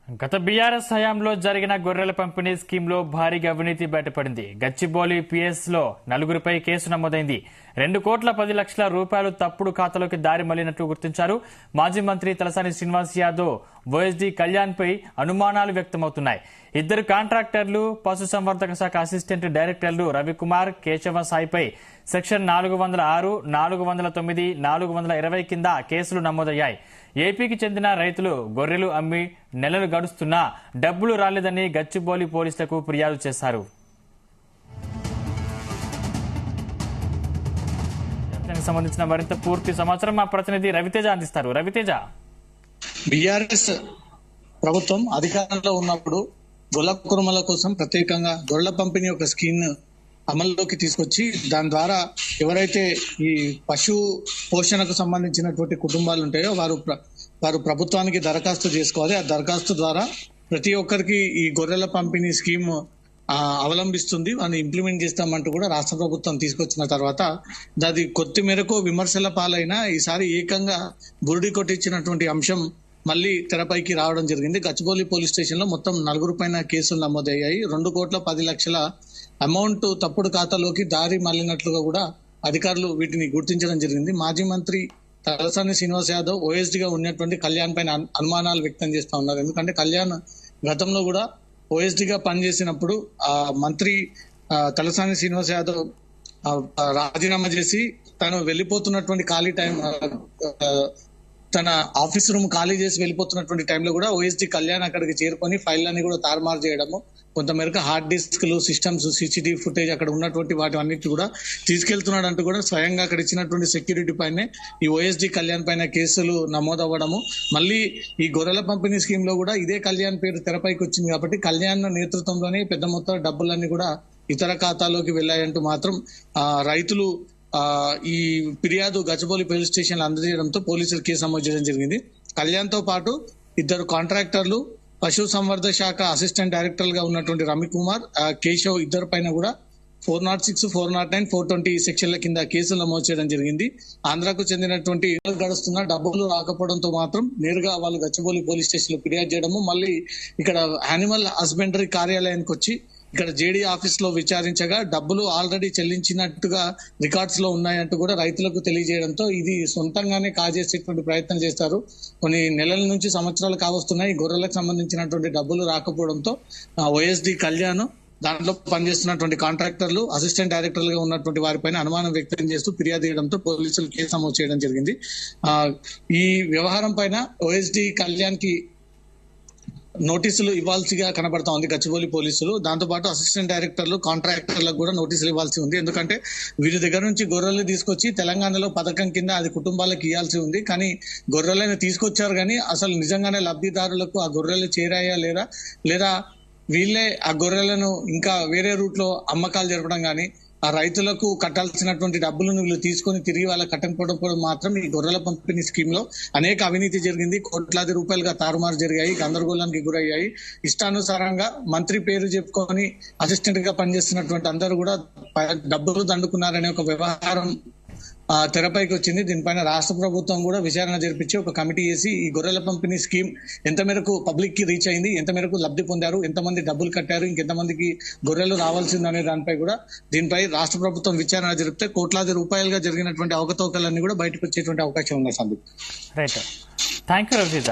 గత బీఆర్ఎస్ హయాంలో జరిగిన గొర్రెల పంపిణీ స్కీమ్లో భారీగా అవినీతి బయటపడింది. గచ్చిబౌలి పిఎస్లో నలుగురిపై కేసు నమోదైంది. 2,10,00,000 రూపాయలు తప్పుడు ఖాతాలోకి దారి మళ్లినట్లు గుర్తించారు. మాజీ మంత్రి తలసాని శ్రీనివాస్ యాదవ్, ఓఎస్డీ కళ్యాణ్పై అనుమానాలు వ్యక్తమవుతున్నాయి. 2 కాంట్రాక్టర్లు, పశుసంవర్ధక శాఖ అసిస్టెంట్ డైరెక్టర్లు రవికుమార్, కేశవ సాయిపై సెక్షన్ 406, 409, 420 కింద కేసులు నమోదయ్యాయి. ఏపీకి చెందిన రైతులు గొర్రెలు అమ్మి నెలలు గడుస్తున్నా డబ్బులు రాలేదని గచ్చిబౌలి పోలీసులకు ఫిర్యాదు చేశారు. సంబంధించిన మరింత పూర్తి సమాచారం మా ప్రతినిధి రవితేజ అందిస్తారు. రవితేజ, బీఆర్ఎస్ ప్రభుత్వం అధికారంలో ఉన్నప్పుడు గొల్ల కురుమల కోసం ప్రత్యేకంగా గొర్రెల పంపిణీ ఒక స్కీమ్ అమల్లోకి తీసుకొచ్చి దాని ద్వారా ఎవరైతే ఈ పశు పోషణకు సంబంధించినటువంటి కుటుంబాలు ఉంటాయో వారు ప్రభుత్వానికి దరఖాస్తు చేసుకోవాలి. ఆ దరఖాస్తు ద్వారా ప్రతి ఒక్కరికి ఈ గొర్రెల పంపిణీ స్కీమ్ అవలంబిస్తుంది, అని ఇంప్లిమెంట్ చేస్తామంటూ కూడా రాష్ట్ర ప్రభుత్వం తీసుకొచ్చిన తర్వాత అది కొద్ది మేరకు విమర్శల పాలైన ఈసారి ఏకంగా బురుడి కొట్టించినటువంటి అంశం మళ్ళీ తెరపైకి రావడం జరిగింది. గచ్చిబౌలి పోలీస్ స్టేషన్ లో మొత్తం 4 పైన కేసులు నమోదయ్యాయి. 2,10,00,000 అమౌంట్ తప్పుడు ఖాతాలోకి దారి మళ్లినట్లుగా కూడా అధికారులు వీటిని గుర్తించడం జరిగింది. మాజీ మంత్రి తలసాని శ్రీనివాస్ యాదవ్ ఓఎస్డీగా ఉన్నటువంటి కళ్యాణ్ పైన అనుమానాలు వ్యక్తం చేస్తా ఉన్నారు. ఎందుకంటే కళ్యాణ్ గతంలో కూడా ఓఎస్డీగా పనిచేసినప్పుడు ఆ మంత్రి తలసాని శ్రీనివాస్ యాదవ్ రాజీనామా చేసి తను వెళ్ళిపోతున్నటువంటి ఖాళీ టైం తన ఆఫీస్ రూమ్ ఖాళీ చేసి వెళ్ళిపోతున్నటువంటి టైంలో కూడా ఓఎస్డీ కళ్యాణ్ అక్కడికి చేరుకొని ఫైళ్ళని కూడా తారుమారు చేయడము, కొంతమేరకు హార్డ్ డిస్క్లు, సిస్టమ్స్, సిసిటీవీ ఫుటేజ్ అక్కడ ఉన్నటువంటి వాటి అన్నిటి కూడా తీసుకెళ్తున్నాడు అంటూ కూడా స్వయంగా అక్కడ ఇచ్చినటువంటి సెక్యూరిటీ పైనే ఈ ఓఎస్డీ కళ్యాణ్ పైన కేసులు నమోదవ్వడము, మళ్ళీ ఈ గొర్రెల పంపిణీ స్కీమ్ లో కూడా ఇదే కళ్యాణ్ పేరు తెరపైకి వచ్చింది కాబట్టి కళ్యాణ్ నేతృత్వంలోనే పెద్ద మొత్తం డబ్బులన్నీ కూడా ఇతర ఖాతాలోకి వెళ్లాయంటూ మాత్రం రైతులు ఈ ఫిర్యాదు గచ్చిబౌలి పోలీస్ స్టేషన్ లో అందజేయడంతో పోలీసులు కేసు నమోదు చేయడం జరిగింది. కళ్యాణ్ తో పాటు 2 కాంట్రాక్టర్లు, పశు సంవర్ధక శాఖ అసిస్టెంట్ డైరెక్టర్ గా ఉన్నటువంటి రవికుమార్, కేశవ్ ఇద్దరు పైన కూడా 406, 409, 420 సెక్షన్ల కింద కేసులు నమోదు చేయడం జరిగింది. ఆంధ్రాకు చెందినటువంటి గడుస్తున్న డబ్బులు రాకపోవడంతో మాత్రం నేరుగా వాళ్ళు గచ్చిబౌలి పోలీస్ స్టేషన్ లో ఫిర్యాదు చేయడము, మళ్ళీ ఇక్కడ యానిమల్ హస్బెండరీ కార్యాలయానికి వచ్చి ఇక్కడ జేడీ ఆఫీస్ లో విచారించగా డబ్బులు ఆల్రెడీ చెల్లించినట్టుగా రికార్డ్స్ లో ఉన్నాయంటూ కూడా రైతులకు తెలియజేయడంతో ఇది సొంతంగానే కాజేసేటువంటి ప్రయత్నం చేస్తారు. కొన్ని నెలల నుంచి సంవత్సరాలు కావస్తున్నాయి గొర్రెలకు సంబంధించినటువంటి డబ్బులు రాకపోవడంతో ఓఎస్డీ కళ్యాణ్, దాంట్లో పనిచేస్తున్నటువంటి కాంట్రాక్టర్లు, అసిస్టెంట్ డైరెక్టర్లుగా ఉన్నటువంటి వారిపైన అనుమానం వ్యక్తం చేస్తూ ఫిర్యాదు చేయడంతో పోలీసులు కేసు నమోదు చేయడం జరిగింది. ఈ వ్యవహారం పైన ఓఎస్డీ కళ్యాణ్ కి నోటీసులు ఇవ్వాల్సిగా కనబడతా ఉంది గచ్చిబౌలి పోలీసులు. దాంతో పాటు అసిస్టెంట్ డైరెక్టర్లు, కాంట్రాక్టర్లకు కూడా నోటీసులు ఇవ్వాల్సి ఉంది. ఎందుకంటే వీరి దగ్గర నుంచి గొర్రెలు తీసుకొచ్చి తెలంగాణలో పథకం కింద అది కుటుంబాలకు ఇవ్వాల్సి ఉంది. కానీ గొర్రెలను తీసుకొచ్చారు కానీ అసలు నిజంగానే లబ్ధిదారులకు ఆ గొర్రెలు చేరాయా లేదా వీళ్ళే ఆ గొర్రెలను ఇంకా వేరే రూట్ లో అమ్మకాలు జరపడం కానీ, ఆ రైతులకు కట్టాల్సినటువంటి డబ్బులను వీళ్ళు తీసుకొని తిరిగి వాళ్ళకి కట్టకపోవడం మాత్రం ఈ గొర్రెల పంపిణీ స్కీమ్ లో అనేక అవినీతి జరిగింది. కోట్లాది రూపాయలుగా తారుమారు జరిగాయి, గందరగోళానికి గురయ్యాయి. ఇష్టానుసారంగా మంత్రి పేరు చెప్పుకొని అసిస్టెంట్ గా పనిచేస్తున్నటువంటి అందరూ కూడా డబ్బులు దండుకున్నారనే ఒక వ్యవహారం తెరపైకి వచ్చింది. దీనిపైన రాష్ట్ర ప్రభుత్వం కూడా విచారణ జరిపించి ఒక కమిటీ వేసి ఈ గొర్రెల పంపిణీ స్కీమ్ ఎంత మేరకు పబ్లిక్ కి రీచ్ అయింది, ఎంత మేరకు లబ్ధి పొందారు, ఎంతమంది డబ్బులు కట్టారు, ఇంకెంతమందికి గొర్రెలు రావాల్సిందనే దీనిపై రాష్ట్ర ప్రభుత్వం విచారణ జరిపితే కోట్లాది రూపాయలుగా జరిగినటువంటి అవకతవకలన్నీ కూడా బయటకు వచ్చేటువంటి అవకాశం ఉంది. Sandeep, right, thank you Raviteja.